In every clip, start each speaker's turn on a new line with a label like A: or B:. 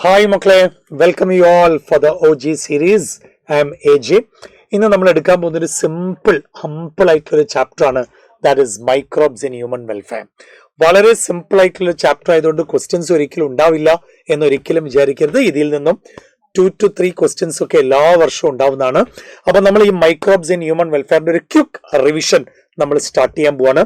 A: Hi മക്കളെ, welcome you all for the OG series. I M AJ. ഇന്ന് നമ്മൾ എടുക്കാൻ പോകുന്ന ഒരു ഹമ്പിൾ ആയിട്ടുള്ള ചാപ്റ്റർ ആണ്. That is microbes in human welfare. വളരെ സിമ്പിൾ ആയിട്ടുള്ള ചാപ്റ്റർ ആയതുകൊണ്ട് ക്വസ്റ്റ്യൻസ് ഒരിക്കലും ഉണ്ടാവില്ല എന്നൊരിക്കലും വിചാരിക്കരുത്. ഇതിൽ നിന്നും 2 to 3 ക്വസ്റ്റ്യൻസ് ഒക്കെ എല്ലാ വർഷവും ഉണ്ടാവുന്നതാണ്. അപ്പൊ നമ്മൾ ഈ മൈക്രോബ്സ് ഇൻ ഹ്യൂമൻ വെൽഫെയറിന്റെ ഒരു ക്വിക്ക് റിവിഷൻ നമ്മൾ സ്റ്റാർട്ട് ചെയ്യാൻ പോവാണ്.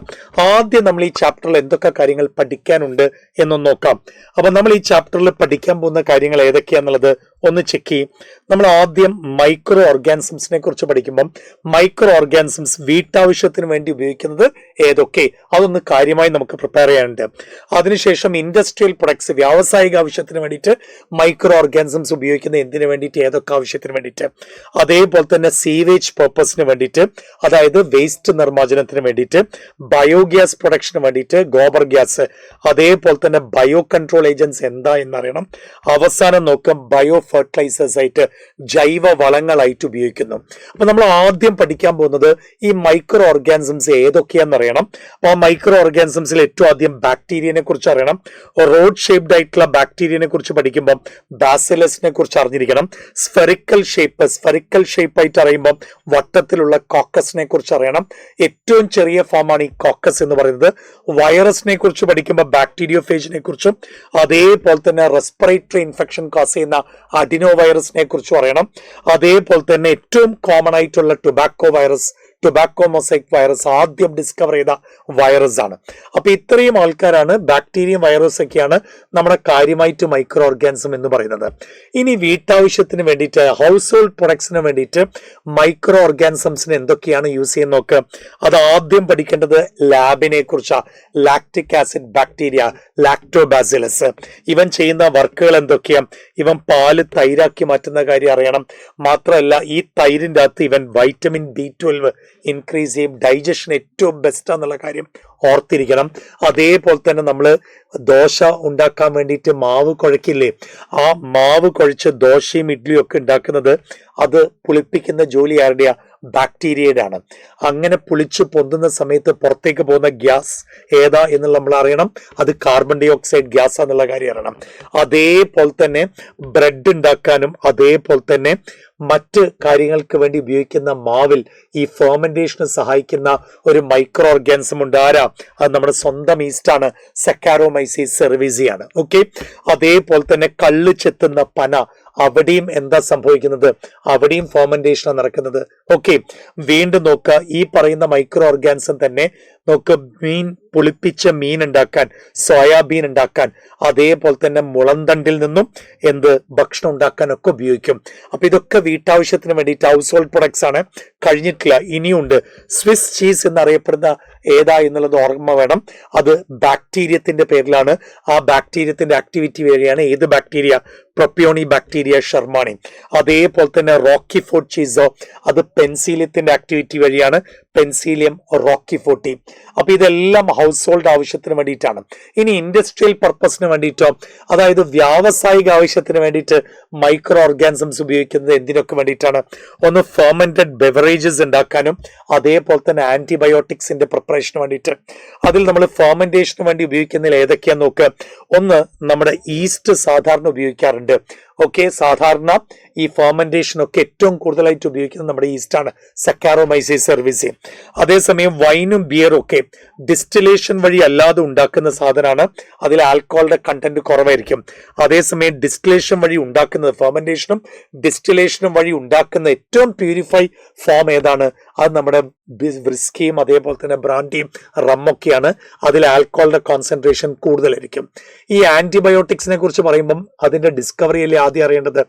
A: ആദ്യം നമ്മൾ ഈ ചാപ്റ്ററിൽ എന്തൊക്കെ കാര്യങ്ങൾ പഠിക്കാനുണ്ട് എന്നൊന്ന് നോക്കാം. അപ്പൊ നമ്മൾ ഈ ചാപ്റ്ററിൽ പഠിക്കാൻ പോകുന്ന കാര്യങ്ങൾ ഏതൊക്കെയാന്നുള്ളത് ഒന്ന് ചെക്ക് ചെയ്യും. നമ്മൾ ആദ്യം മൈക്രോ ഓർഗാനിസംസിനെ കുറിച്ച് പഠിക്കുമ്പം മൈക്രോ ഓർഗാനിസംസ് വീട്ടാവശ്യത്തിന് വേണ്ടി ഉപയോഗിക്കുന്നത് ഏതൊക്കെ, അതൊന്ന് കാര്യമായി നമുക്ക് പ്രിപ്പയർ ചെയ്യാനുണ്ട്. അതിനുശേഷം ഇൻഡസ്ട്രിയൽ പ്രൊഡക്ട്സ്, വ്യാവസായിക ആവശ്യത്തിന് വേണ്ടിയിട്ട് മൈക്രോ ഓർഗാനിസംസ് ഉപയോഗിക്കുന്ന എന്തിനു വേണ്ടിയിട്ട്, ഏതൊക്കെ ആവശ്യത്തിന് വേണ്ടിയിട്ട്, അതേപോലെ തന്നെ സീവേജ് പർപ്പസിന് വേണ്ടിയിട്ട്, അതായത് വേസ്റ്റ് നിർമ്മാർജ്ജനത്തിന് വേണ്ടിയിട്ട്, ബയോഗ്യാസ് പ്രൊഡക്ഷന് വേണ്ടിയിട്ട്, ഗോബർ ഗ്യാസ്, അതേപോലെ തന്നെ ബയോ കൺട്രോൾ ഏജൻസ് എന്താ എന്നറിയണം. അവസാനം നോക്കാം ബയോ ഫെർട്ടിലൈസേഴ്സ് ആയിട്ട്, ജൈവ വളങ്ങളായിട്ട് ഉപയോഗിക്കുന്നു. അപ്പൊ നമ്മൾ ആദ്യം പഠിക്കാൻ പോകുന്നത് ഈ മൈക്രോ ഓർഗാനിസംസ് ഏതൊക്കെയാണെന്നറിയണം. അപ്പൊ ആ മൈക്രോ ഓർഗാനിസംസിൽ ഏറ്റവും ആദ്യം ബാക്ടീരിയനെ കുറിച്ച് അറിയണം. റോഡ് ഷേപ്ഡ് ആയിട്ടുള്ള ബാക്ടീരിയനെ കുറിച്ച് പഠിക്കുമ്പോൾ ബാസിലസിനെ കുറിച്ച് അറിഞ്ഞിരിക്കണം. സ്ഫെറിക്കൽ ഷേപ്പ് ആയിട്ട് അറിയുമ്പോൾ വട്ടത്തിലുള്ള കോക്കസിനെ കുറിച്ച് അറിയണം. ഏറ്റവും ചെറിയ ഫോമാണ് ഈ കോക്കസ് എന്ന് പറയുന്നത്. വൈറസിനെ കുറിച്ച് പഠിക്കുമ്പോൾ ബാക്ടീരിയോഫേജിനെ കുറിച്ചും, അതേപോലെ തന്നെ റെസ്പിറേറ്ററി ഇൻഫെക്ഷൻ കോസ് ചെയ്യുന്ന അഡിനോ വൈറസിനെ കുറിച്ചും അറിയണം. അതേപോലെ തന്നെ ഏറ്റവും കോമൺ ആയിട്ടുള്ള ടൊബാക്കോ മൊസൈക് വൈറസ് ആദ്യം ഡിസ്കവർ ചെയ്ത വൈറസ് ആണ്. അപ്പൊ ഇത്രയും ആൾക്കാരാണ്, ബാക്ടീരിയം വൈറസ് ഒക്കെയാണ് നമ്മുടെ കാര്യമായിട്ട് മൈക്രോ ഓർഗാനിസം എന്ന് പറയുന്നത്. ഇനി വീട്ടാവശ്യത്തിന് വേണ്ടിയിട്ട്, ഹൗസ് ഹോൾഡ് പ്രൊഡക്ട്സിന് വേണ്ടിയിട്ട് മൈക്രോ ഓർഗാനിസംസിന് എന്തൊക്കെയാണ് യൂസ് ചെയ്യുന്ന നോക്ക്. അത് ആദ്യം പഠിക്കേണ്ടത് ലാബിനെ കുറിച്ചാണ്. ലാക്റ്റിക് ആസിഡ് ബാക്ടീരിയ, ലാക്ടോബാസിലസ്, ഇവൻ ചെയ്യുന്ന വർക്കുകൾ എന്തൊക്കെയാണ്. ഇവൻ പാല് തൈരാക്കി മാറ്റുന്ന കാര്യം അറിയണം. മാത്രമല്ല ഈ തൈരിൻ്റെ അകത്ത് ഇവൻ വൈറ്റമിൻ B12 ഇൻക്രീസ് ചെയ്യും. ഡൈജഷൻ ഏറ്റവും ബെസ്റ്റ് എന്നുള്ള കാര്യം ഓർത്തിരിക്കണം. അതേപോലെ തന്നെ നമ്മൾ ദോശ ഉണ്ടാക്കാൻ വേണ്ടിയിട്ട് മാവ് കുഴക്കില്ലേ, ആ മാവ് കുഴച്ച് ദോശയും ഇഡ്ഡലിയും ഒക്കെ ഉണ്ടാക്കുന്നത് അത് പുളിപ്പിക്കുന്ന ജോലി ആരുടെയാ? ബാക്ടീരിയയുടെ ആണ്. അങ്ങനെ പുളിച്ച് പൊന്തുന്ന സമയത്ത് പുറത്തേക്ക് പോകുന്ന ഗ്യാസ് ഏതാ എന്നുള്ള നമ്മൾ അറിയണം. അത് കാർബൺ ഡൈ ഓക്സൈഡ് ഗ്യാസ് എന്നുള്ള കാര്യം അറിയണം. അതേപോലെ തന്നെ ബ്രെഡ് ഉണ്ടാക്കാനും അതേപോലെ തന്നെ മറ്റ് കാര്യങ്ങൾക്ക് വേണ്ടി ഉപയോഗിക്കുന്ന മാവിൽ ഈ ഫെർമെന്റേഷന് സഹായിക്കുന്ന ഒരു മൈക്രോ ഓർഗാനിസം ഉണ്ട്. ആരാ? അത് നമ്മുടെ സ്വന്തം ഈസ്റ്റാണ്, സെക്കാരോമൈസീസ് സെർവീസിയാണ്. ഓക്കെ. അതേപോലെ തന്നെ കള്ള് ചെത്തുന്ന പന, അവിടെയും എന്താ സംഭവിക്കുന്നത്? അവിടെയും ഫെർമെന്റേഷൻ നടക്കുന്നത്. ഓക്കെ. വീണ്ടും നോക്കുക, ഈ പറയുന്ന മൈക്രോ ഓർഗാനിസം തന്നെ നോക്ക്, പുളിപ്പിച്ച മീൻ ഉണ്ടാക്കാൻ, സോയാബീൻ ഉണ്ടാക്കാൻ, അതേപോലെ തന്നെ മുളന്തണ്ടിൽ നിന്നും ഭക്ഷണം ഉണ്ടാക്കാൻ ഒക്കെ ഉപയോഗിക്കും. അപ്പൊ ഇതൊക്കെ വീട്ടാവശ്യത്തിന് വേണ്ടിയിട്ട് ഹൗസ് ഹോൾഡ് പ്രൊഡക്ട്സ് ആണ്. കഴിഞ്ഞിട്ടില്ല, ഇനിയുണ്ട്. സ്വിസ് ചീസ് എന്നറിയപ്പെടുന്ന ഏതാ എന്നുള്ളത് ഓർമ്മ വേണം. അത് ബാക്ടീരിയത്തിന്റെ പേരിലാണ്. ആ ബാക്ടീരിയത്തിന്റെ ആക്ടിവിറ്റി വഴിയാണ്. ഏത് ബാക്ടീരിയ? പ്രൊപ്പിയോണി ബാക്ടീരിയ ഷെർമാനി. അതേപോലെ തന്നെ റോക്കി ഫോർട്ട് ചീസോ, അത് പെൻസീലിയത്തിന്റെ ആക്ടിവിറ്റി വഴിയാണ്. പെൻസീലിയം റോക്കിഫോർട്ടി. അപ്പൊ ഇതെല്ലാം ഹൗസ് ഹോൾഡ് ആവശ്യത്തിന് വേണ്ടിയിട്ടാണ്. ഇനി ഇൻഡസ്ട്രിയൽ പർപ്പസിന് വേണ്ടിയിട്ടോ, അതായത് വ്യാവസായിക ആവശ്യത്തിന് വേണ്ടിയിട്ട് മൈക്രോ ഓർഗാനിസംസ് ഉപയോഗിക്കുന്നത് എന്തിനൊക്കെ വേണ്ടിയിട്ടാണ്? ഒന്ന് ഫെർമെന്റഡ് ബെവറേജസ് ഉണ്ടാക്കാനും അതേപോലെ തന്നെ ആന്റിബയോട്ടിക്സിന്റെ പ്രിപ്പറേഷന് വേണ്ടിയിട്ട്. അതിൽ നമ്മൾ ഫെർമെന്റേഷന് വേണ്ടി ഉപയോഗിക്കുന്നതിൽ ഏതൊക്കെയാന്ന് നോക്കുക. ഒന്ന്, നമ്മുടെ ഈസ്റ്റ് സാധാരണ ഉപയോഗിക്കാറുണ്ട്. ഓക്കെ. സാധാരണ ഈ ഫെർമെന്റേഷൻ ഒക്കെ ഏറ്റവും കൂടുതലായിട്ട് ഉപയോഗിക്കുന്നത് നമ്മുടെ ഈസ്റ്റാണ്, സെക്കാരോമൈസീസ് സെർവീസ്. അതേസമയം വൈനും ബിയറും ഒക്കെ ഡിസ്റ്റിലേഷൻ വഴി അല്ലാതെ ഉണ്ടാക്കുന്ന സാധനമാണ്. അതിൽ ആൽക്കഹോളിന്റെ കണ്ടന്റ് കുറവായിരിക്കും. അതേസമയം ഡിസ്റ്റിലേഷൻ വഴി ഉണ്ടാക്കുന്നത്, ഫെർമെന്റേഷനും ഡിസ്റ്റിലേഷനും വഴി ഉണ്ടാക്കുന്ന ഏറ്റവും പ്യൂരിഫൈ ഫോം ഏതാണ്? അത് നമ്മുടെ വിസ്കിയും അതേപോലെ തന്നെ ബ്രാൻഡിയും റമ്മൊക്കെയാണ്. അതിൽ ആൽക്കഹോളിന്റെ കോൺസെൻട്രേഷൻ കൂടുതലായിരിക്കും. ഈ ആന്റിബയോട്ടിക്സിനെ കുറിച്ച് പറയുമ്പം അതിന്റെ ഡിസ്കവറിയല്ലേ ആദ്യം അറിയേണ്ടത്?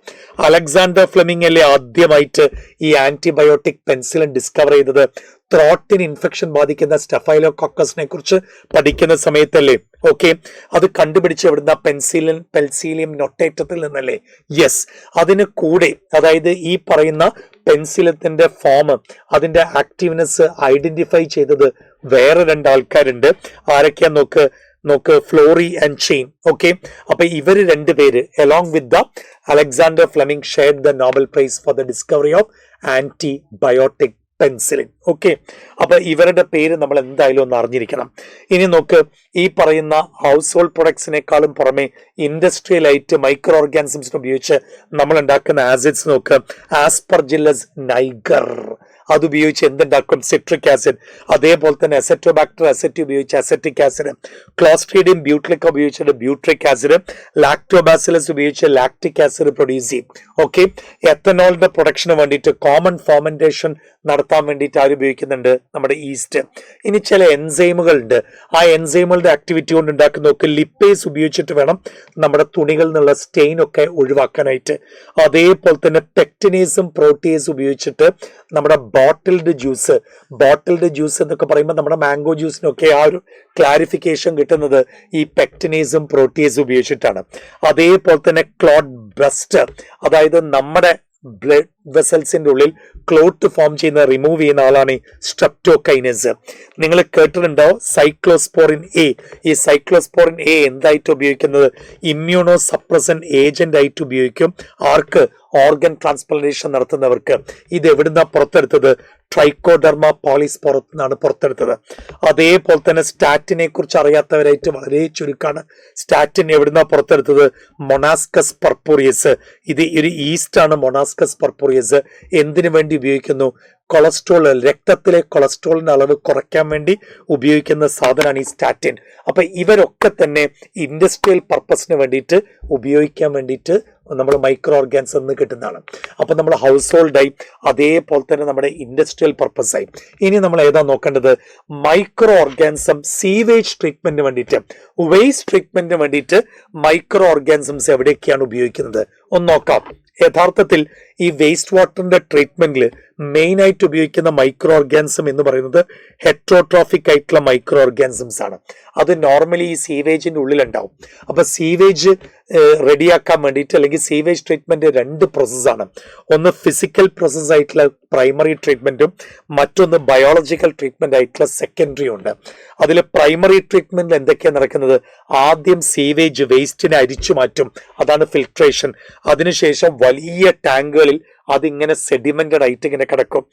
A: അലക്സാണ്ടർ ഫ്ലെമിംഗ് അല്ലേ ആദ്യമായിട്ട് ഈ ആന്റിബയോട്ടിക് പെൻസിലിൻ ഡിസ്കവർ ചെയ്തത്? ത്രോട്ടിന് ഇൻഫെക്ഷൻ ബാധിക്കുന്ന സ്റ്റെഫൈലോകോക്കസിനെ കുറിച്ച് പഠിക്കുന്ന സമയത്തല്ലേ? ഓക്കെ. അത് കണ്ടുപിടിച്ച് എവിടുന്ന? പെൻസിലിയം നൊട്ടേറ്റത്തിൽ നിന്നല്ലേ? യെസ്. അതിന് കൂടെ, അതായത് ഈ പറയുന്ന പെൻസിലത്തിന്റെ ഫോം, അതിന്റെ ആക്റ്റീവ്നെസ് ഐഡന്റിഫൈ ചെയ്തത് വേറെ 2 ആൾക്കാരുണ്ട്. ആരൊക്കെയാ നോക്ക്, ഫ്ലോറി ആൻഡ് ചെയിൻ. ഓക്കെ. അപ്പൊ ഇവര് 2 പേര് along with the Alexander Fleming shared the Nobel Prize for the discovery of antibiotic penicillin. Okay, അപ്പൊ ഇവരുടെ പേര് നമ്മൾ എന്തായാലും ഒന്ന് അറിഞ്ഞിരിക്കണം. ഇനി നോക്ക്, ഈ പറയുന്ന ഹൗസ് ഹോൾഡ് പ്രൊഡക്ട്സിനേക്കാളും പുറമെ ഇൻഡസ്ട്രിയലായിട്ട് മൈക്രോ ഓർഗാനിസംസിനെ ഉപയോഗിച്ച് നമ്മൾ ഉണ്ടാക്കുന്ന ആസിഡ്സ് നോക്ക്. ആസ്പെർജില്ലസ് നൈഗർ അതുപയോഗിച്ച് എന്തുണ്ടാക്കും? Citric acid. അതേപോലെ തന്നെ അസെറ്റോബാക്ടർ അസെറ്റി ഉപയോഗിച്ച് അസെറ്റിക് ആസിഡ്, ക്ലോസ്ട്രീഡിയം ബ്യൂട്രിക്ക ഉപയോഗിച്ചിട്ട് ബ്യൂട്രിക് ആസിഡ്, ലാക്ടോബാസിലസ് ഉപയോഗിച്ച് ലാക്ടിക് ആസിഡ് പ്രൊഡ്യൂസ് ചെയ്യും. ഓക്കെ, എത്തനോളിന്റെ പ്രൊഡക്ഷന് വേണ്ടിയിട്ട് കോമൺ ഫെർമെന്റേഷൻ നടത്താൻ വേണ്ടിയിട്ട് ആര് ഉപയോഗിക്കുന്നുണ്ട്? നമ്മുടെ ഈസ്റ്റ്. ഇനി ചില എൻസൈമുകൾ ഉണ്ട്, ആ എൻസൈമുകളുടെ ആക്ടിവിറ്റി കൊണ്ട് ഉണ്ടാക്കുന്ന നോക്ക് ലിപ്പേസ് ഉപയോഗിച്ചിട്ട് വേണം നമ്മുടെ തുണികളിൽ നിന്നുള്ള സ്റ്റെയിൻ ഒക്കെ ഒഴിവാക്കാനായിട്ട്. അതേപോലെ തന്നെ പെക്റ്റിനേസും പ്രോട്ടീസും ഉപയോഗിച്ചിട്ട് നമ്മുടെ ബോട്ടിൽഡ് ജ്യൂസ് എന്നൊക്കെ പറയുമ്പോൾ നമ്മുടെ മാംഗോ ജ്യൂസിനൊക്കെ ആ ഒരു ക്ലാരിഫിക്കേഷൻ കിട്ടുന്നത് ഈ പെക്റ്റിനേസും പ്രോട്ടീസും ഉപയോഗിച്ചിട്ടാണ്. അതേപോലെ തന്നെ ക്ലോട്ട് ബസ്റ്റർ, അതായത് നമ്മുടെ ബ്ലഡ് വെസൽസിന്റെ ഉള്ളിൽ ക്ലോട്ട് ഫോം ചെയ്യുന്ന റിമൂവ് ചെയ്യുന്ന ആളാണ് സ്ട്രെപ്റ്റോകൈനസ്. നിങ്ങൾ കേട്ടിട്ടുണ്ടോ സൈക്ലോസ്പോറിൻ എ. ഈ സൈക്ലോസ്പോറിൻ എ എന്തായിട്ട് ഉപയോഗിക്കുന്നത്? ഇമ്മ്യൂണോ സപ്രസൻ ഏജന്റ് ആയിട്ട് ഉപയോഗിക്കും. ആർക്ക്? ഓർഗൻ ട്രാൻസ്പ്ലാന്റേഷൻ നടത്തുന്നവർക്ക്. ഇത് എവിടുന്നാ പുറത്തെടുത്തത്? ട്രൈക്കോഡെർമ പോളിസ്പോറത്താണ് പുറത്തെടുത്തത്. അതേപോലെ തന്നെ സ്റ്റാറ്റിനെ കുറിച്ച് അറിയാത്തവരായിട്ട് വളരെ ചുരുക്കാണ്. സ്റ്റാറ്റിൻ എവിടുന്നാ പുറത്തെടുത്തത്? മൊണാസ്കസ് പർപ്പൂറിയസ്. ഇത് ഒരു ഈസ്റ്റ് ആണ് മൊണാസ്കസ് പർപ്പൂറിയസ്. എന്തിനു വേണ്ടി ഉപയോഗിക്കുന്നു? കൊളസ്ട്രോൾ, രക്തത്തിലെ കൊളസ്ട്രോളിന്റെ അളവ് കുറയ്ക്കാൻ വേണ്ടി ഉപയോഗിക്കുന്ന സാധനമാണ് ഈ സ്റ്റാറ്റിൻ. അപ്പൊ ഇവരൊക്കെ തന്നെ ഇൻഡസ്ട്രിയൽ പർപ്പസിന് വേണ്ടിയിട്ട് ഉപയോഗിക്കാൻ വേണ്ടിയിട്ട് നമ്മൾ മൈക്രോ ഓർഗാൻസ് എന്ന് കിട്ടുന്നതാണ്. അപ്പൊ നമ്മൾ ഹൗസ് ഹോൾഡായി, അതേപോലെ തന്നെ നമ്മുടെ ഇൻഡസ്ട്രിയൽ പർപ്പസായി. ഇനി നമ്മൾ ഏതാ നോക്കേണ്ടത്? മൈക്രോ ഓർഗാനിസം സീവേജ് ട്രീറ്റ്മെന്റിന് വേണ്ടിയിട്ട്, വേസ്റ്റ് ട്രീറ്റ്മെന്റിന് വേണ്ടിയിട്ട് മൈക്രോ ഓർഗാനിസംസ് എവിടെയൊക്കെയാണ് ഉപയോഗിക്കുന്നത് ഒന്ന് നോക്കാം. യഥാർത്ഥത്തിൽ ഈ വേസ്റ്റ് വാട്ടറിന്റെ ട്രീറ്റ്മെന്റിൽ മെയിൻ ആയിട്ട് ഉപയോഗിക്കുന്ന മൈക്രോ ഓർഗാനിസം എന്ന് പറയുന്നത് ഹെട്രോട്രോഫിക് ആയിട്ടുള്ള മൈക്രോ ഓർഗാനിസംസ് ആണ്. അത് നോർമലി ഈ സീവേജിന്റെ ഉള്ളിലുണ്ടാവും. അപ്പൊ സീവേജ് റെഡിയാക്കാൻ വേണ്ടിയിട്ട്, അല്ലെങ്കിൽ സീവേജ് ട്രീറ്റ്മെന്റ് രണ്ട് പ്രോസസ്സാണ്. ഒന്ന് ഫിസിക്കൽ പ്രോസസ് ആയിട്ടുള്ള പ്രൈമറി ട്രീറ്റ്മെന്റും മറ്റൊന്ന് ബയോളജിക്കൽ ട്രീറ്റ്മെന്റ് ആയിട്ടുള്ള സെക്കൻഡറി ഉണ്ട്. അതിൽ പ്രൈമറി ട്രീറ്റ്മെന്റിൽ എന്തൊക്കെയാണ് നടക്കുന്നത്? ആദ്യം സീവേജ് വേസ്റ്റിനെ അരിച്ചു മാറ്റും, അതാണ് ഫിൽട്രേഷൻ. അതിനുശേഷം വലിയ ടാങ്കുകളിൽ അതിങ്ങനെ സെഡിമെന്റഡ് ആയിട്ട് ഇങ്ങനെ കിടക്കും.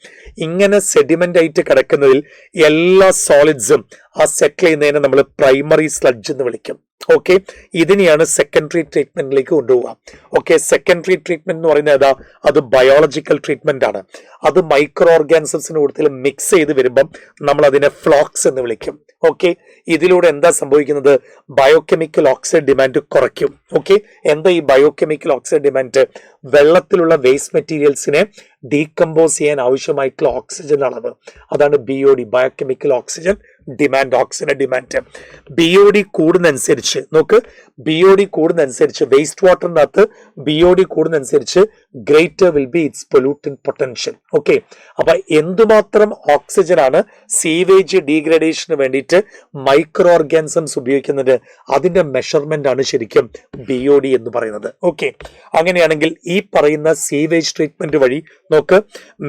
A: ഇങ്ങനെ സെഡിമെന്റ് ആയിട്ട് കിടക്കുന്നതിൽ എല്ലാ സോളിഡ്സും ആ സെറ്റിൽ ചെയ്യുന്നതിനെ നമ്മൾ പ്രൈമറി സ്ലഡ്ജ് എന്ന് വിളിക്കും. ഓക്കെ, ഇതിനെയാണ് സെക്കൻഡറി ട്രീറ്റ്മെന്റിലേക്ക് കൊണ്ടുപോവുക. ഓക്കെ, സെക്കൻഡറി ട്രീറ്റ്മെന്റ് എന്ന് പറയുന്നത് ഏതാ? അത് ബയോളജിക്കൽ ട്രീറ്റ്മെന്റ് ആണ്. അത് മൈക്രോ ഓർഗാനിസംസിന് കൂടുതൽ മിക്സ് ചെയ്ത് വരുമ്പം നമ്മൾ അതിനെ ഫ്ലോക്സ് എന്ന് വിളിക്കും. ഓക്കെ, ഇതിലൂടെ എന്താ സംഭവിക്കുന്നത്? ബയോകെമിക്കൽ ഓക്സൈഡ് ഡിമാൻഡ് കുറയ്ക്കും. ഓക്കെ, എന്താ ഈ ബയോകെമിക്കൽ ഓക്സൈഡ് ഡിമാൻഡ്? വെള്ളത്തിലുള്ള വേസ്റ്റ് മെറ്റീരിയൽസിനെ ഡീകമ്പോസ് ചെയ്യാൻ ആവശ്യമായിട്ടുള്ള ഓക്സിജൻ അളവ്, അതാണ് BOD, biochemical oxygen demand, oxygen demand. BOD കൂടുന്നതനുസരിച്ച് നോക്ക്, BOD കൂടുന്നതനുസരിച്ച് വേസ്റ്റ് വാട്ടറിൻ്റെ അകത്ത് BOD കൂടുന്നതനുസരിച്ച് greater will be its pollution potential. Okay, അപ്പൊ എന്തുമാത്രം ഓക്സിജൻ ആണ് സീവേജ് ഡീഗ്രഡേഷന് വേണ്ടിയിട്ട് മൈക്രോ ഓർഗാനിസംസ് ഉപയോഗിക്കുന്നത്? അതിന്റെ മെഷർമെന്റ് ആണ് ശരിക്കും BOD എന്ന് പറയുന്നത്. ഓക്കെ, അങ്ങനെയാണെങ്കിൽ ഈ പറയുന്ന സീവേജ് ട്രീറ്റ്മെന്റ് വഴി നോക്ക്,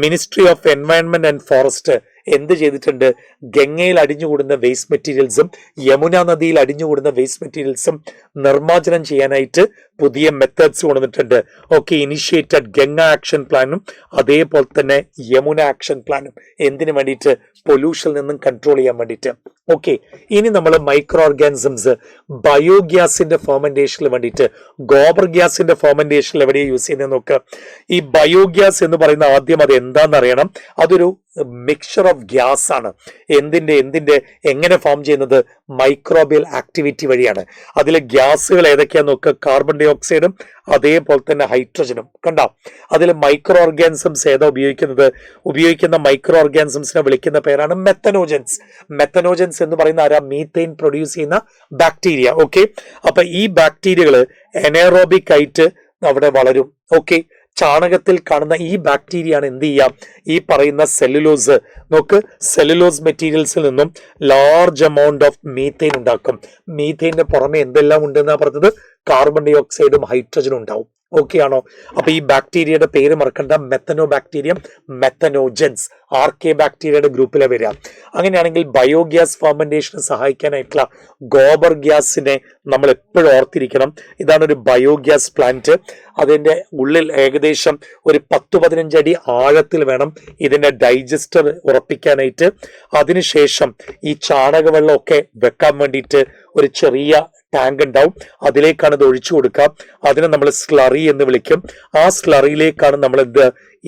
A: ministry of environment and forest എന്ത് ചെയ്തിട്ടുണ്ട്? ഗംഗയിൽ അടിഞ്ഞുകൂടുന്ന വേസ്റ്റ് മെറ്റീരിയൽസും യമുന നദിയിൽ അടിഞ്ഞുകൂടുന്ന വേസ്റ്റ് മെറ്റീരിയൽസും നിർമ്മാർജ്ജനം ചെയ്യാനായിട്ട് പുതിയ മെത്തേഡ്സ് കൊണ്ടുവന്നിട്ടുണ്ട്. ഓക്കെ, ഇനിഷ്യേറ്റഡ് ഗംഗ ആക്ഷൻ പ്ലാനും അതേപോലെ തന്നെ യമുന ആക്ഷൻ പ്ലാനും. എന്തിനു വേണ്ടിയിട്ട്? പൊല്യൂഷനിൽ നിന്നും കൺട്രോൾ ചെയ്യാൻ വേണ്ടിയിട്ട്. ഓക്കെ, ഇനി നമ്മൾ മൈക്രോ ഓർഗാനിസംസ് ബയോഗ്യാസിന്റെ ഫെർമെന്റേഷന് വേണ്ടിയിട്ട്, ഗോബർ ഗ്യാസിന്റെ ഫെർമെന്റേഷനിൽ എവിടെയാണ് യൂസ് ചെയ്യുന്നത് നോക്കുക. ഈ ബയോഗ്യാസ് എന്ന് പറയുന്ന ആദ്യം അത് എന്താണെന്ന് അറിയണം. അതൊരു മിക്സ്ചർ ഓഫ് ഗ്യാസ് ആണ്. എന്തിന്റെ എങ്ങനെ ഫോം ചെയ്യുന്നത്? മൈക്രോബിയൽ ആക്ടിവിറ്റി വഴിയാണ്. അതിലെ ഗ്യാസുകൾ ഏതൊക്കെയാ നോക്കുക? കാർബൺ ഡൈ ഓക്സൈഡും അതേപോലെ തന്നെ ഹൈഡ്രജനും. കണ്ടോ? അതിൽ മൈക്രോ ഓർഗാനിസംസ് ഏതാ ഉപയോഗിക്കുന്ന മൈക്രോ ഓർഗാനിസംസിനെ വിളിക്കുന്ന പേരാണ് മെത്തനോജൻസ്. മെത്തനോജൻസ് എന്ന് പറയുന്ന ആരാ? മീഥെയിൻ പ്രൊഡ്യൂസ് ചെയ്യുന്ന ബാക്ടീരിയ. ഓക്കെ, അപ്പൊ ഈ ബാക്ടീരിയകൾ എനേറോബിക് ആയിട്ട് അവിടെ വളരും. ഓക്കെ, ചാണകത്തിൽ കാണുന്ന ഈ ബാക്ടീരിയയാണ് എന്ത് ചെയ്യാം? ഈ പറയുന്ന സെല്ലുലോസ് നോക്ക്, സെല്ലുലോസ് മെറ്റീരിയൽസിൽ നിന്നും ലാർജ് എമൗണ്ട് ഓഫ് മീഥെയിൻ ഉണ്ടാക്കും. മീഥെയിന് പുറമെ എന്തെല്ലാം ഉണ്ടെന്നാ പറഞ്ഞത്? കാർബൺ ഡൈ ഓക്സൈഡും ഹൈഡ്രജനും ഉണ്ടാവും. ഓക്കെ ആണോ? അപ്പൊ ഈ ബാക്ടീരിയയുടെ പേര് മറക്കണ്ട, മെത്തനോ ബാക്ടീരിയം, മെത്തനോജൻസ്. ആർക്കെ ബാക്ടീരിയയുടെ ഗ്രൂപ്പിലെ വരിക. അങ്ങനെയാണെങ്കിൽ ബയോഗ്യാസ് ഫെർമെന്റേഷന് സഹായിക്കാനായിട്ടുള്ള ഗോബർ ഗ്യാസിനെ നമ്മൾ എപ്പോഴും ഓർത്തിരിക്കണം. ഇതാണ് ഒരു ബയോഗ്യാസ് പ്ലാന്റ്. അതിൻ്റെ ഉള്ളിൽ ഏകദേശം ഒരു 10-15 അടി ആഴത്തിൽ വേണം ഇതിൻ്റെ ഡൈജസ്റ്റർ ഉറപ്പിക്കാനായിട്ട്. അതിനുശേഷം ഈ ചാണകവെള്ളമൊക്കെ വെക്കാൻ വേണ്ടിയിട്ട് ഒരു ചെറിയ ടാങ്ക് ഉണ്ടാവും. അതിലേക്കാണ് ഇത് ഒഴിച്ചു കൊടുക്കുക. അതിനെ നമ്മൾ സ്ലറി എന്ന് വിളിക്കും. ആ സ്ലറിയിലേക്കാണ് നമ്മൾ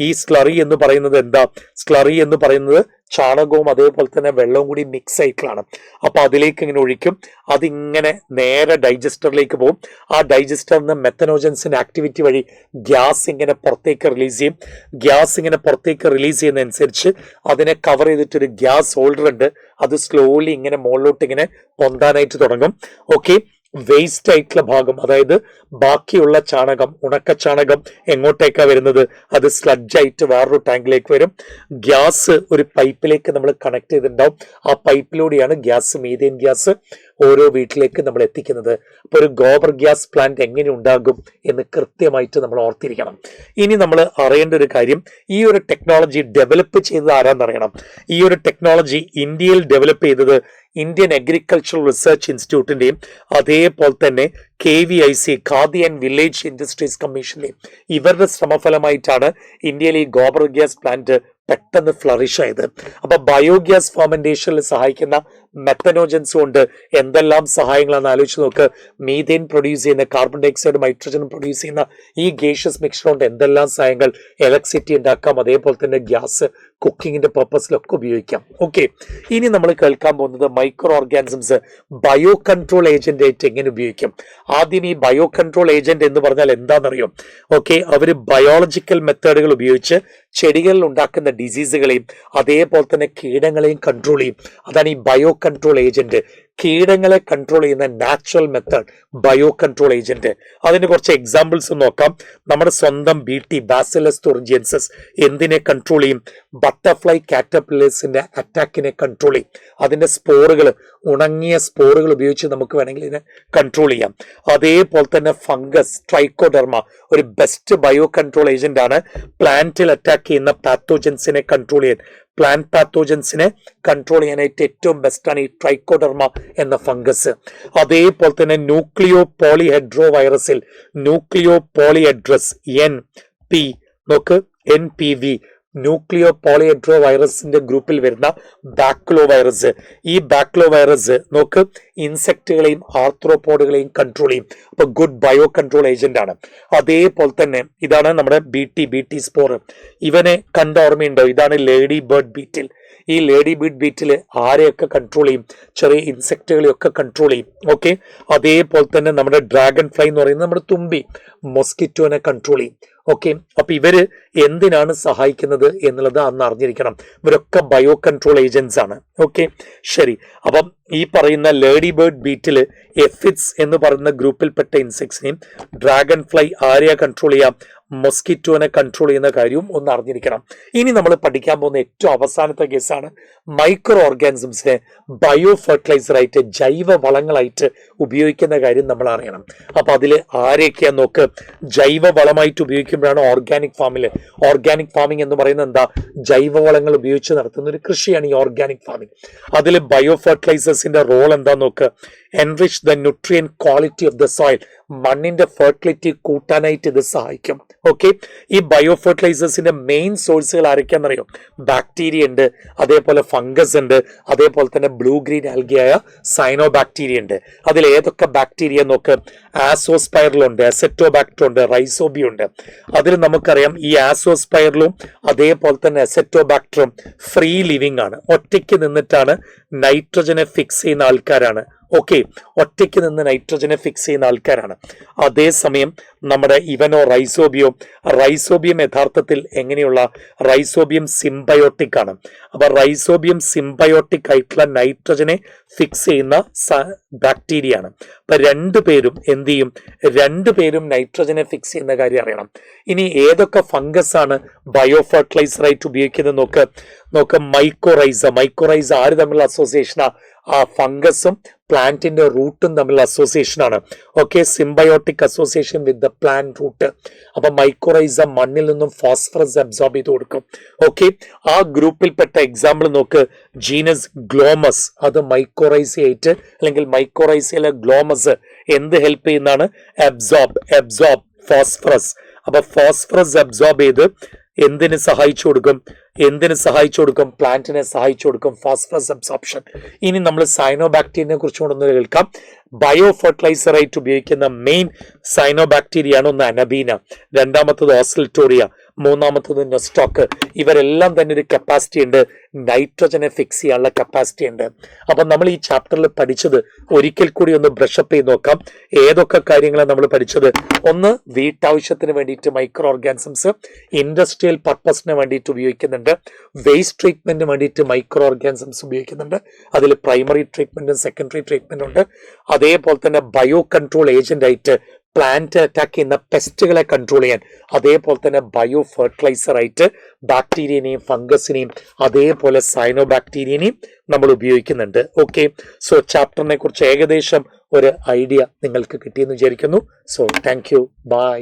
A: ഈ സ്ലറി എന്ന് പറയുന്നത് എന്താ? സ്ലറി എന്ന് പറയുന്നത് ചാണകവും അതേപോലെ തന്നെ വെള്ളവും കൂടി മിക്സ് ആയിട്ടുള്ളതാണ്. അപ്പൊ അതിലേക്ക് ഇങ്ങനെ ഒഴിക്കും. അതിങ്ങനെ നേരെ ഡൈജസ്റ്ററിലേക്ക് പോകും. ആ ഡൈജസ്റ്ററിന് മെത്തനോജൻസിന്റെ ആക്ടിവിറ്റി വഴി ഗ്യാസ് ഇങ്ങനെ പുറത്തേക്ക് റിലീസ് ചെയ്യും. ഗ്യാസ് ഇങ്ങനെ പുറത്തേക്ക് റിലീസ് ചെയ്യുന്നതനുസരിച്ച് അതിനെ കവർ ചെയ്തിട്ടൊരു ഗ്യാസ് ഹോൾഡർ ഉണ്ട്. അത് സ്ലോലി ഇങ്ങനെ മുകളിലോട്ട് ഇങ്ങനെ പൊന്താനായിട്ട് തുടങ്ങും. ഓക്കെ, വേസ്റ്റ് ആയിട്ടുള്ള ഭാഗം, അതായത് ബാക്കിയുള്ള ചാണകം, ഉണക്ക ചാണകം എങ്ങോട്ടേക്കാണ് വരുന്നത്? അത് സ്ലഡ്ജായിട്ട് വേറൊരു ടാങ്കിലേക്ക് വരും. ഗ്യാസ് ഒരു പൈപ്പിലേക്ക് നമ്മൾ കണക്ട് ചെയ്തിട്ടുണ്ടാവും. ആ പൈപ്പിലൂടെയാണ് ഗ്യാസ്, മീഥേൻ ഗ്യാസ് ഓരോ വീട്ടിലേക്ക് നമ്മൾ എത്തിക്കുന്നത്. അപ്പോൾ ഒരു ഗോബർ ഗ്യാസ് പ്ലാന്റ് എങ്ങനെ ഉണ്ടാകും എന്ന് കൃത്യമായിട്ട് നമ്മൾ ഓർത്തിരിക്കണം. ഇനി നമ്മൾ അറിയേണ്ട ഒരു കാര്യം, ഈ ഒരു ടെക്നോളജി ഡെവലപ്പ് ചെയ്തത് ആരാന്നറിയണം. ഈ ഒരു ടെക്നോളജി ഇന്ത്യയിൽ ഡെവലപ്പ് ചെയ്തത് ഇന്ത്യൻ അഗ്രികൾച്ചറൽ റിസർച്ച് ഇൻസ്റ്റിറ്റ്യൂട്ടിന്റെയും അതേപോലെ തന്നെ KVIC Khadi and village industries കമ്മീഷന്റെയും ഇവരുടെ ശ്രമഫലമായിട്ടാണ് ഇന്ത്യയിൽ ഈ ഗോബർ ഗ്യാസ് പ്ലാന്റ് പെട്ടെന്ന് ഫ്ലറിഷ് ആയത്. അപ്പൊ ബയോഗ്യാസ് ഫെർമെന്റേഷനിൽ സഹായിക്കുന്ന മെത്തനോജൻസ് കൊണ്ട് എന്തെല്ലാം സഹായങ്ങളാണെന്ന് ആലോചിച്ച് നോക്ക്. മീഥേൻ പ്രൊഡ്യൂസ് ചെയ്യുന്ന, കാർബൺ ഡയോക്സൈഡും ഹൈഡ്രജനും പ്രൊഡ്യൂസ് ചെയ്യുന്ന ഈ ഗേഷ്യസ് മിക്സ്ചർ കൊണ്ട് എന്തെല്ലാം സഹായങ്ങൾ, ഇലക്ട്രിസിറ്റി ഉണ്ടാക്കാം, അതേപോലെ തന്നെ ഗ്യാസ് കുക്കിങ്ങിന്റെ പർപ്പസിലൊക്കെ ഉപയോഗിക്കാം. ഓക്കെ, ഇനി നമ്മൾ കേൾക്കാൻ പോകുന്നത് micro organisms bio control agent ആയിട്ട് എങ്ങനെ ഉപയോഗിക്കും. ആദ്യം ഈ ബയോ കൺട്രോൾ ഏജന്റ് എന്ന് പറഞ്ഞാൽ എന്താണെന്നറിയോ? ഓക്കെ, അവർ ബയോളജിക്കൽ മെത്തേഡുകൾ ഉപയോഗിച്ച് ചെടികളിൽ ഉണ്ടാക്കുന്ന ഡിസീസുകളെയും അതേപോലെ തന്നെ കീടങ്ങളെയും കൺട്രോൾ ചെയ്യും. അതാണ് ഈ ബയോ കൺട്രോൾ ഏജന്റ്. കീടങ്ങളെ കൺട്രോൾ ചെയ്യുന്ന natural method bio control agent. അതിന് കുറച്ച് എക്സാമ്പിൾസ് നോക്കാം. നമ്മുടെ സ്വന്തം BT ബാസിലസ് തുറിഞ്ചിയൻസിസ് എന്തിനെ കൺട്രോൾ ചെയ്യും? ബട്ടർഫ്ലൈ കാറ്റർപില്ലേഴ്സിന്റെ അറ്റാക്കിനെ കൺട്രോൾ ചെയ്യും. അതിന്റെ സ്പോറുകൾ, ഉണങ്ങിയ സ്പോറുകൾ ഉപയോഗിച്ച് നമുക്ക് വേണമെങ്കിൽ ഇതിനെ കൺട്രോൾ ചെയ്യാം. അതേപോലെ തന്നെ ഫംഗസ്, ട്രൈക്കോഡെർമ ഒരു ബെസ്റ്റ് ബയോ കൺട്രോൾ ഏജന്റ് ആണ്. പ്ലാന്റിൽ അറ്റാക്ക് ചെയ്യുന്ന പാത്തോജൻസിനെ കൺട്രോൾ ചെയ്യാൻ, പ്ലാന്റ് പാത്തോജൻസിനെ കൺട്രോൾ ചെയ്യാനായിട്ട് ഏറ്റവും ബെസ്റ്റാണ് ഈ ട്രൈക്കോഡെർമ എന്ന ഫംഗസ്. അതേപോലെ തന്നെ ന്യൂക്ലിയോ പോളിഹെഡ്രോ വൈറസിൽ ന്യൂക്ലിയോ പോളിഹെഡ്രസ് NPV ന്യൂക്ലിയോ പോളിഹെഡ്രോ വൈറസിന്റെ ഗ്രൂപ്പിൽ വരുന്ന ബാക്ലോ വൈറസ്. ഈ ബാക്ലോ വൈറസ് നോക്ക് ഇൻസെക്റ്റുകളെയും ആർത്രോപോഡുകളെയും കൺട്രോൾ ചെയ്യും. അപ്പൊ ഗുഡ് ബയോ കൺട്രോൾ ഏജന്റ് ആണ്. അതേപോലെ തന്നെ ഇതാണ് നമ്മുടെ BT സ്പോർ. ഇവനെ കണ്ട ഓർമ്മയുണ്ടോ? ഇതാണ് ലേഡി ബേർഡ് ബീറ്റിൽ. ഈ ലേഡി ബേർഡ് ബീറ്റിൽ ആരെയൊക്കെ കൺട്രോൾ ചെയ്യും? ചെറിയ ഇൻസെക്റ്റുകളെയൊക്കെ കൺട്രോൾ ചെയ്യും. ഓക്കെ, അതേപോലെ തന്നെ നമ്മുടെ ഡ്രാഗൺ ഫ്ലൈ എന്ന് പറയുന്നത് നമ്മുടെ തുമ്പി, മൊസ്കിറ്റോനെ കൺട്രോൾ ചെയ്യും. ഓക്കെ, അപ്പൊ ഇവര് എന്തിനാണ് സഹായിക്കുന്നത് എന്നുള്ളത് അന്ന് അറിഞ്ഞിരിക്കണം. ഇവരൊക്കെ ബയോ കൺട്രോൾ ഏജന്റ്സ് ആണ്. ഓക്കെ, ശരി. അപ്പം ഈ പറയുന്ന ലേഡി ബേർഡ് ബീറ്റിൽ എഫിഡ്സ് എന്ന് പറയുന്ന ഗ്രൂപ്പിൽപ്പെട്ട ഇൻസെക്ട്സിനെയും ഡ്രാഗൺ ഫ്ലൈ ആരെയാ കൺട്രോൾ ചെയ്യാം? മൊസ്കിറ്റോനെ കൺട്രോൾ ചെയ്യുന്ന കാര്യവും ഒന്ന് അറിഞ്ഞിരിക്കണം. ഇനി നമ്മൾ പഠിക്കാൻ പോകുന്ന ഏറ്റവും അവസാനത്തെ കേസാണ് മൈക്രോ ഓർഗാനിസംസിനെ ബയോ ഫെർട്ടിലൈസർ ആയിട്ട്, ജൈവ വളങ്ങളായിട്ട് ഉപയോഗിക്കുന്ന കാര്യം നമ്മൾ അറിയണം. അപ്പൊ അതിൽ ആരെയൊക്കെയാ നോക്ക്. ജൈവ വളമായിട്ട് ഉപയോഗിക്കുമ്പോഴാണ് ഓർഗാനിക് ഫാമിംഗ് എന്ന് പറയുന്നത് എന്താ? ജൈവ വളങ്ങൾ ഉപയോഗിച്ച് നടത്തുന്ന ഒരു കൃഷിയാണ് ഈ ഓർഗാനിക് ഫാമിംഗ്. അതിൽ ബയോ ഫെർട്ടിലൈസേഴ്സിന്റെ റോൾ എന്താ നോക്ക്. Enrich the nutrient quality of the soil, മണ്ണിന്റെ ഫെർട്ടിലിറ്റി കൂട്ടാനായിട്ട് ഇത് സഹായിക്കും. ഓക്കെ, ഈ ബയോ ഫെർട്ടിലൈസേഴ്സിന്റെ മെയിൻ സോഴ്സുകൾ ആരൊക്കെയാണെന്നറിയോ? ബാക്ടീരിയ ഉണ്ട്, അതേപോലെ ഫംഗസ് ഉണ്ട്, അതേപോലെ തന്നെ ബ്ലൂ ഗ്രീൻ ആൽഗിയായ സൈനോ ബാക്ടീരിയ ഉണ്ട്. അതിൽ ഏതൊക്കെ ബാക്ടീരിയ നോക്ക്. ആസോസ്പൈറലുണ്ട്, അസെറ്റോബാക്ടർ ഉണ്ട്, റൈസോബിയം ഉണ്ട്. അതിൽ നമുക്കറിയാം ഈ ആസോസ്പൈറലും അതേപോലെ തന്നെ അസെറ്റോബാക്ടറും ഫ്രീ ലിവിങ് ആണ്. ഒറ്റയ്ക്ക് നിന്നിട്ടാണ് നൈട്രജനെ ഫിക്സ് ചെയ്യുന്ന ആൾക്കാരാണ്. ഓക്കെ, ഒറ്റയ്ക്ക് നിന്ന് നൈട്രജനെ ഫിക്സ് ചെയ്യുന്ന ആൾക്കാരാണ്. അതേസമയം നമ്മുടെ ഇവനോ റൈസോബിയം യഥാർത്ഥത്തിൽ എങ്ങനെയുള്ള റൈസോബിയം സിംബയോട്ടിക് ആണ്. അപ്പൊ റൈസോബിയം സിംബയോട്ടിക് ആയിട്ടുള്ള നൈട്രജനെ ഫിക്സ് ചെയ്യുന്ന ബാക്ടീരിയ ആണ്. അപ്പൊ രണ്ടുപേരും എന്ത് ചെയ്യും? രണ്ടുപേരും നൈട്രജനെ ഫിക്സ് ചെയ്യുന്ന കാര്യം അറിയണം. ഇനി ഏതൊക്കെ ഫംഗസ് ആണ് ബയോ ഫെർട്ടിലൈസർ ആയിട്ട് ഉപയോഗിക്കുന്നത് നോക്ക്. മൈക്കോറൈസ ആര് തമ്മിലുള്ള അസോസിയേഷനാ? ആ ഫംഗസും പ്ലാന്റിന്റെ റൂട്ടും തമ്മിൽ അസോസിയേഷൻ ആണ്. Okay, symbiotic association with the plant root. അപ്പൊ മൈക്കോറൈസ മണ്ണിൽ നിന്നും ഫോസ്ഫറസ് അബ്സോർബ് ചെയ്ത് കൊടുക്കും. ഓക്കെ, ആ ഗ്രൂപ്പിൽപ്പെട്ട എക്സാമ്പിൾ നോക്ക്, ജീനസ് ഗ്ലോമസ്, അത് മൈക്കോറൈസയായിട്ട് അല്ലെങ്കിൽ മൈക്കോറൈസയിലെ ഗ്ലോമസ് എന്ത് ഹെൽപ്പ് ചെയ്യുന്നതാണ്? Absorb phosphorus. അപ്പൊ ഫോസ്ഫറസ് അബ്സോർബ് ചെയ്ത് എന്തിന് സഹായിച്ചു കൊടുക്കും? പ്ലാന്റിനെ സഹായിച്ചു കൊടുക്കും, ഫോസ്ഫറസ് അബ്സോർപ്ഷൻ. ഇനി നമ്മൾ സൈനോബാക്ടീരിയനെ കുറിച്ച് കൊണ്ടൊന്ന് കേൾക്കാം. ബയോ ഫെർട്ടിലൈസർ ആയിട്ട് ഉപയോഗിക്കുന്ന മെയിൻ സൈനോബാക്ടീരിയ ആണ്. ഒന്ന് അനബീന, രണ്ടാമത്തത് ഓസ്ലിറ്റോറിയ, മൂന്നാമത്തത് നെസ്റ്റോക്ക്. ഇവരെല്ലാം തന്നെ ഒരു കപ്പാസിറ്റി ഉണ്ട്, നൈട്രജനെ ഫിക്സ് ചെയ്യാനുള്ള കപ്പാസിറ്റി ഉണ്ട്. അപ്പൊ നമ്മൾ ഈ ചാപ്റ്ററിൽ പഠിച്ചത് ഒരിക്കൽ കൂടി ഒന്ന് ബ്രഷപ്പ് ചെയ്ത് നോക്കാം. ഏതൊക്കെ കാര്യങ്ങളാണ് നമ്മൾ പഠിച്ചത്? ഒന്ന്, വീട്ടാവശ്യത്തിന് വേണ്ടിയിട്ട് മൈക്രോ ഓർഗാനിസംസ് ഇൻഡസ്ട്രിയൽ പർപ്പസിന് വേണ്ടിയിട്ട് ഉപയോഗിക്കുന്നുണ്ട്. വേസ്റ്റ് ട്രീറ്റ്മെന്റിന് വേണ്ടിയിട്ട് മൈക്രോ ഓർഗാനിസംസ് ഉപയോഗിക്കുന്നുണ്ട്. അതിൽ പ്രൈമറി ട്രീറ്റ്മെന്റും സെക്കൻഡറി ട്രീറ്റ്മെന്റും ഉണ്ട്. അതേപോലെ തന്നെ ബയോ കൺട്രോൾ ഏജന്റ് ആയിട്ട് പ്ലാന്റ് അറ്റാക്ക് ചെയ്യുന്ന പെസ്റ്റുകളെ കൺട്രോൾ ചെയ്യാൻ, അതേപോലെ തന്നെ ബയോ ഫെർട്ടിലൈസർ ആയിട്ട് ബാക്ടീരിയനെയും ഫംഗസിനെയും അതേപോലെ സൈനോബാക്ടീരിയനെയും നമ്മൾ ഉപയോഗിക്കുന്നുണ്ട്. ഓക്കെ, സോ ചാപ്റ്ററിനെ കുറിച്ച് ഏകദേശം ഒരു ഐഡിയ നിങ്ങൾക്ക് കിട്ടിയെന്ന് വിചാരിക്കുന്നു. So thank you, by.